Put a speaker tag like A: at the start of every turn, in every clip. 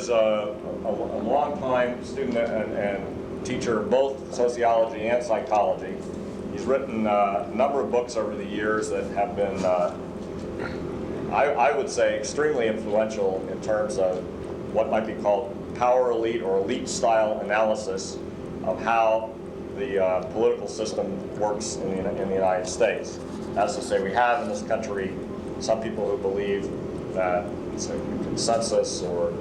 A: is a long-time student and teacher of both sociology and psychology. He's written a number of books over the years that have been, I would say, extremely influential in terms of what might be called power elite or elite style analysis of how the political system works in the United States. As to say, we have in this country some people who believe that it's a consensus, or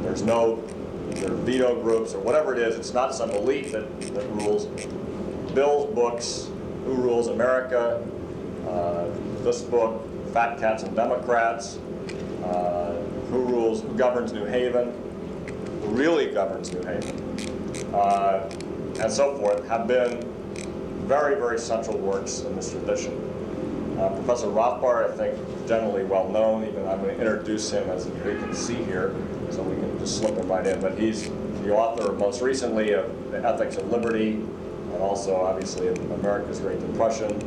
A: there are veto groups, or whatever it is. It's not some elite that rules. Bill's books, Who Rules America, this book, Fat Cats and Democrats, Who Governs New Haven, Who Really Governs New Haven, and so forth, have been very, very central works in this tradition. Professor Rothbard, I think, generally well known. Even I'm going to introduce him, as you can see here, so we can just slip him right in. But he's the author, most recently, of The Ethics of Liberty, and also, obviously, of America's Great Depression,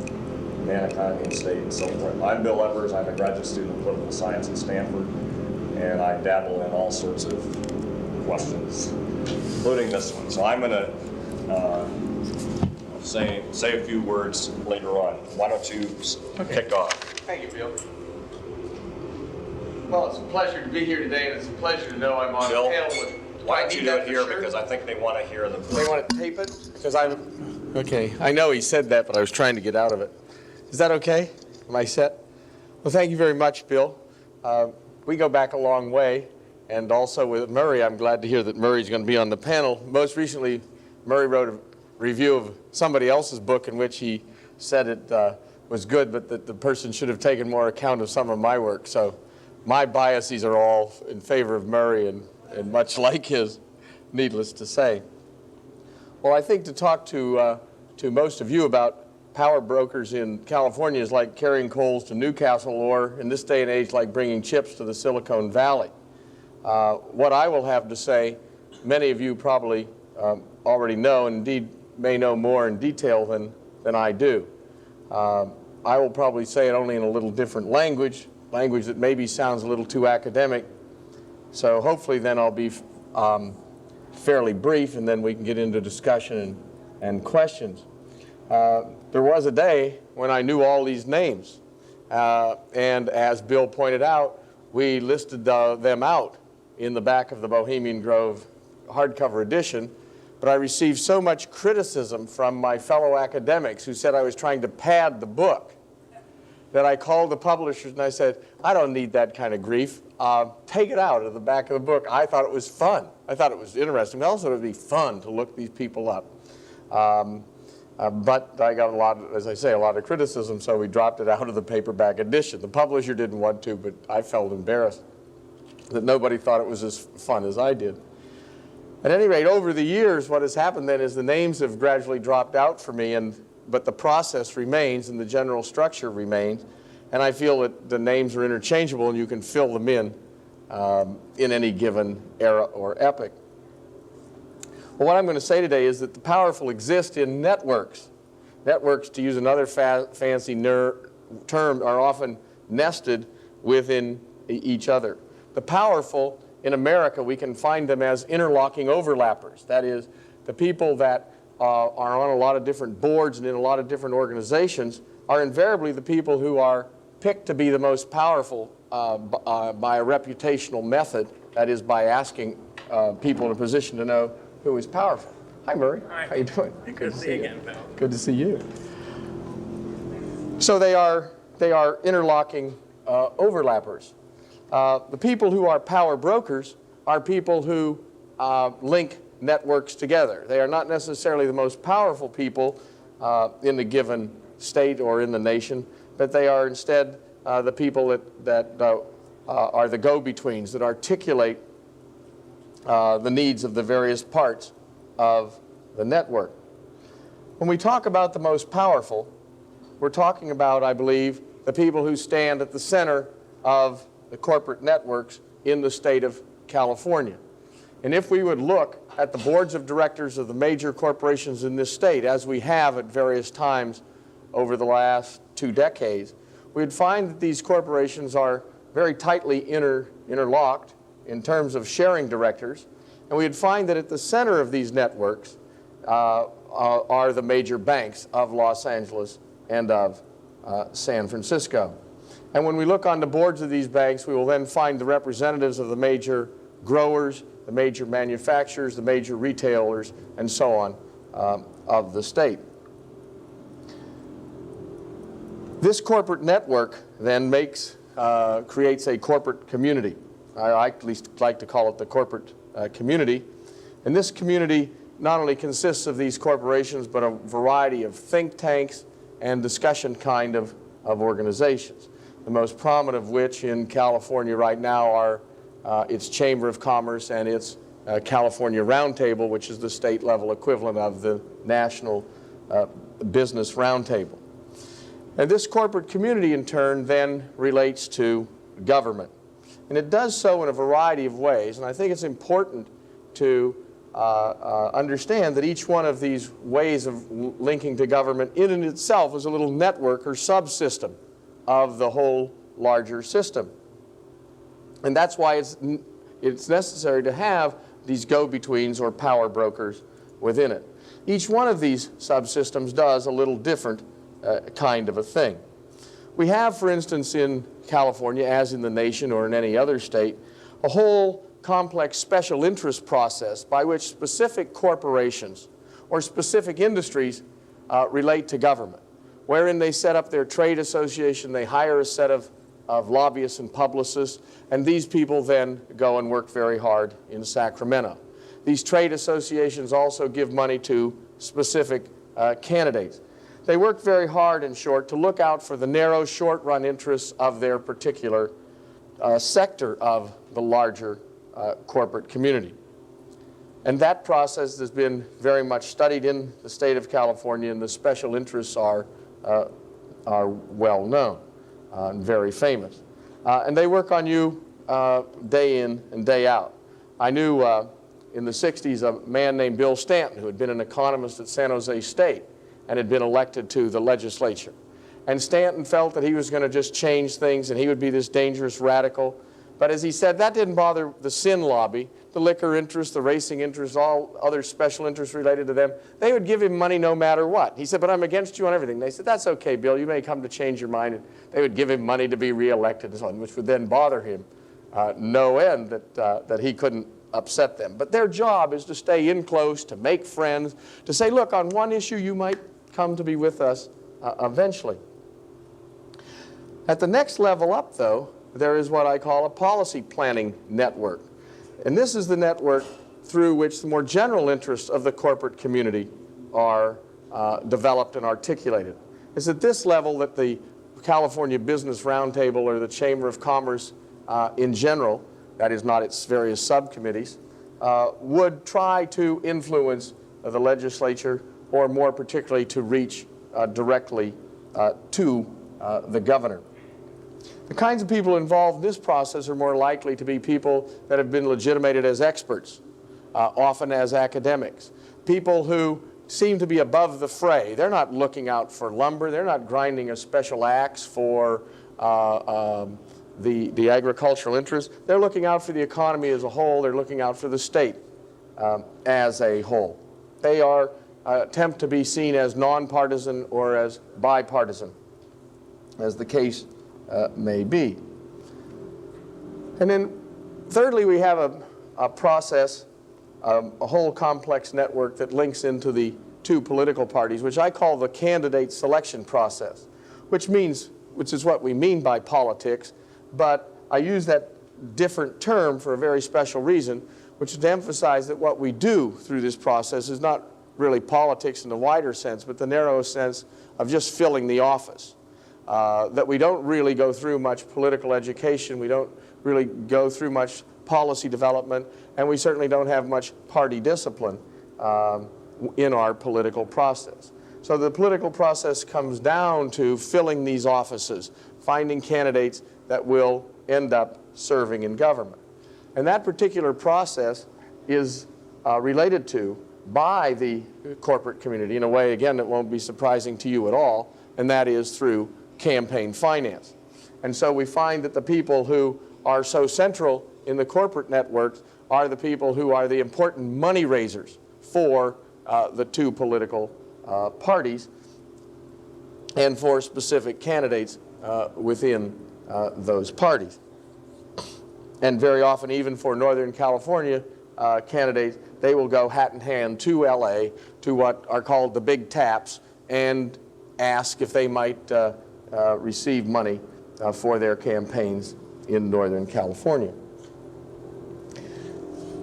A: Man, Economy, and State, and so forth. I'm Bill Evers. I'm a graduate student of political science at Stanford, and I dabble in all sorts of questions, including this one. So I'm going to say a few words later on. Why don't you kick off?
B: Thank you, Bill. Well, it's a pleasure to be here today, and it's a pleasure to know I'm on
A: Bill,
B: a panel with.
A: Why don't you do it here, because I think they want to hear the.
B: They want to tape it? Because I'm. Okay, I know he said that, but I was trying to get out of it. Is that okay? Am I set? Well, thank you very much, Bill. We go back a long way, and also with Murray, I'm glad to hear that Murray's going to be on the panel. Most recently, Murray wrote a review of somebody else's book in which he said it was good, but that the person should have taken more account of some of my work. So my biases are all in favor of Murray, and much like his, needless to say. Well, I think to talk to most of you about power brokers in California is like carrying coals to Newcastle, or in this day and age, like bringing chips to the Silicon Valley. What I will have to say, many of you probably already know, and indeed may know more in detail than I do. I will probably say it only in a little different language that maybe sounds a little too academic. So hopefully then I'll be fairly brief, and then we can get into discussion and questions. There was a day when I knew all these names, and as Bill pointed out, we listed them out in the back of the Bohemian Grove hardcover edition. But I received so much criticism from my fellow academics who said I was trying to pad the book that I called the publishers and I said, I don't need that kind of grief. Take it out of the back of the book. I thought it was fun. I thought it was interesting. Also, it would be fun to look these people up. But I got a lot, as I say, a lot of criticism, so we dropped it out of the paperback edition. The publisher didn't want to, but I felt embarrassed that nobody thought it was as fun as I did. At any rate, over the years, what has happened then is the names have gradually dropped out for me, but the process remains and the general structure remains. And I feel that the names are interchangeable and you can fill them in any given era or epoch. Well, what I'm going to say today is that the powerful exist in networks. Networks, to use another fancy term, are often nested within each other. The powerful in America, we can find them as interlocking overlappers. That is, the people that are on a lot of different boards and in a lot of different organizations are invariably the people who are picked to be the most powerful by a reputational method, that is, by asking people in a position to know who is powerful. Hi, Murray.
C: Hi.
B: How you doing?
C: Good to see you again, Bill.
B: Good to see you. So they are interlocking overlappers. The people who are power brokers are people who link networks together. They are not necessarily the most powerful people in the given state or in the nation, but they are instead the people that are the go-betweens, that articulate the needs of the various parts of the network. When we talk about the most powerful, we're talking about, I believe, the people who stand at the center of the corporate networks in the state of California. And if we would look at the boards of directors of the major corporations in this state, as we have at various times over the last 2 decades, we'd find that these corporations are very tightly interlocked in terms of sharing directors, and we'd find that at the center of these networks are the major banks of Los Angeles and of San Francisco. And when we look on the boards of these banks, we will then find the representatives of the major growers, the major manufacturers, the major retailers, and so on of the state. This corporate network then creates a corporate community. I at least like to call it the corporate community. And this community not only consists of these corporations, but a variety of think tanks and discussion kind of organizations. The most prominent of which in California right now are its Chamber of Commerce and its California Roundtable, which is the state level equivalent of the National Business Roundtable. And this corporate community in turn then relates to government. And it does so in a variety of ways, and I think it's important to understand that each one of these ways of linking to government in and itself is a little network or subsystem of the whole larger system. And that's why it's necessary to have these go-betweens or power brokers within it. Each one of these subsystems does a little different kind of a thing. We have, for instance, in California, as in the nation or in any other state, a whole complex special interest process by which specific corporations or specific industries relate to government, wherein they set up their trade association, they hire a set of lobbyists and publicists, and these people then go and work very hard in Sacramento. These trade associations also give money to specific candidates. They work very hard, in short, to look out for the narrow, short-run interests of their particular sector of the larger corporate community. And that process has been very much studied in the state of California, and the special interests are well known and very famous. And they work on you day in and day out. I knew in the 60s a man named Bill Stanton, who had been an economist at San Jose State and had been elected to the legislature. And Stanton felt that he was going to just change things and he would be this dangerous radical. But as he said, that didn't bother the sin lobby, the liquor interests, the racing interests, all other special interests related to them. They would give him money no matter what. He said, but I'm against you on everything. They said, that's okay, Bill, you may come to change your mind. And they would give him money to be reelected and so on, which would then bother him no end that he couldn't upset them. But their job is to stay in close, to make friends, to say, look, on one issue you might come to be with us eventually. At the next level up, though, there is what I call a policy planning network. And this is the network through which the more general interests of the corporate community are developed and articulated. It's at this level that the California Business Roundtable or the Chamber of Commerce in general, that is not its various subcommittees, would try to influence the legislature, or more particularly to reach directly to the governor. The kinds of people involved in this process are more likely to be people that have been legitimated as experts, often as academics, people who seem to be above the fray. They're not looking out for lumber. They're not grinding a special axe for the agricultural interests. They're looking out for the economy as a whole. They're looking out for the state as a whole. They are attempt to be seen as nonpartisan or as bipartisan, as the case may be. And then thirdly, we have a process, a whole complex network that links into the two political parties, which I call the candidate selection process, which is what we mean by politics, but I use that different term for a very special reason, which is to emphasize that what we do through this process is not really politics in the wider sense, but the narrow sense of just filling the office. That we don't really go through much political education, we don't really go through much policy development, and we certainly don't have much party discipline in our political process. So the political process comes down to filling these offices, finding candidates that will end up serving in government. And that particular process is related to by the corporate community in a way, again, that won't be surprising to you at all, and that is through campaign finance. And so we find that the people who are so central in the corporate networks are the people who are the important money raisers for the two political parties and for specific candidates within those parties. And very often, even for Northern California candidates, they will go hat in hand to LA, to what are called the big taps, and ask if they might receive money for their campaigns in Northern California.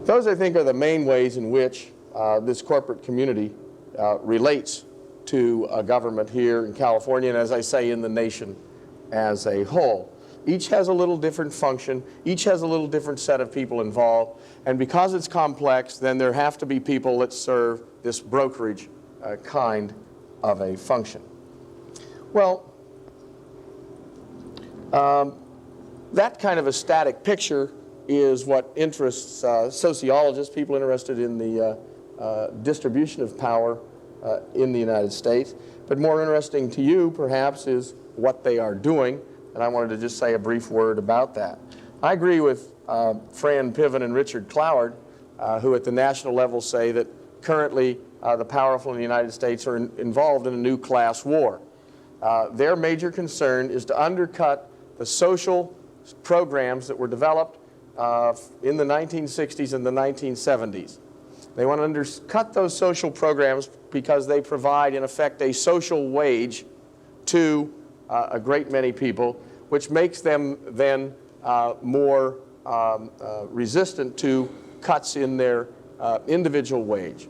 B: Those, I think, are the main ways in which this corporate community relates to a government here in California, and as I say, in the nation as a whole. Each has a little different function, each has a little different set of people involved, and because it's complex, then there have to be people that serve this brokerage kind of a function. Well, that kind of a static picture is what interests sociologists, people interested in the distribution of power in the United States. But more interesting to you, perhaps, is what they are doing, and I wanted to just say a brief word about that. I agree with Fran Piven and Richard Cloward, who at the national level say that currently the powerful in the United States are involved in a new class war. Their major concern is to undercut the social programs that were developed in the 1960s and the 1970s. They want to undercut those social programs because they provide, in effect, a social wage to a great many people, which makes them then more resistant to cuts in their individual wage.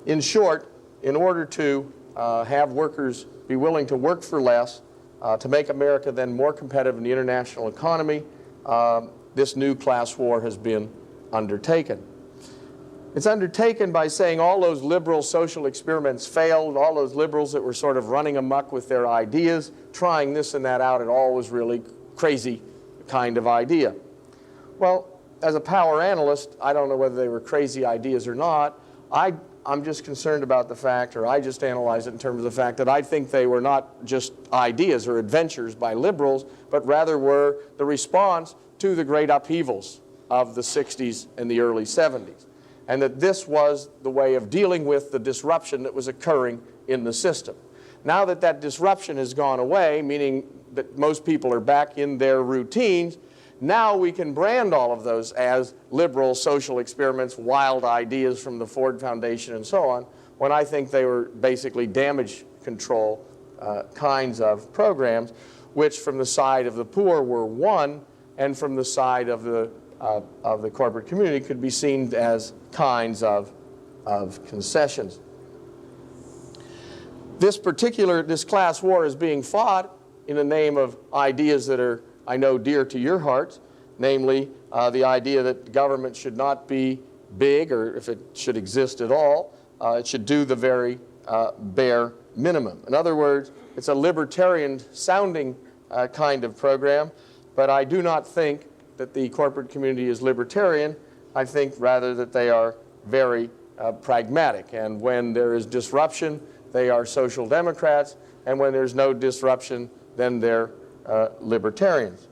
B: In short, in order to have workers be willing to work for less, to make America then more competitive in the international economy, this new class war has been undertaken. It's undertaken by saying all those liberal social experiments failed, all those liberals that were sort of running amok with their ideas, trying this and that out, it all was really crazy kind of idea. Well, as a power analyst, I don't know whether they were crazy ideas or not. I'm just concerned about the fact, or I just analyze it in terms of the fact that I think they were not just ideas or adventures by liberals, but rather were the response to the great upheavals of the 60s and the early 70s. And that this was the way of dealing with the disruption that was occurring in the system. Now that that disruption has gone away, meaning that most people are back in their routines, now we can brand all of those as liberal social experiments, wild ideas from the Ford Foundation and so on, when I think they were basically damage control kinds of programs, which from the side of the poor were one, and from the side of the corporate community could be seen as kinds of concessions. This class war is being fought in the name of ideas that are, I know, dear to your hearts, namely the idea that government should not be big, or if it should exist at all, it should do the very bare minimum. In other words, it's a libertarian sounding kind of program, but I do not think that the corporate community is libertarian. I think rather that they are very pragmatic. And when there is disruption, they are social democrats. And when there's no disruption, then they're libertarians.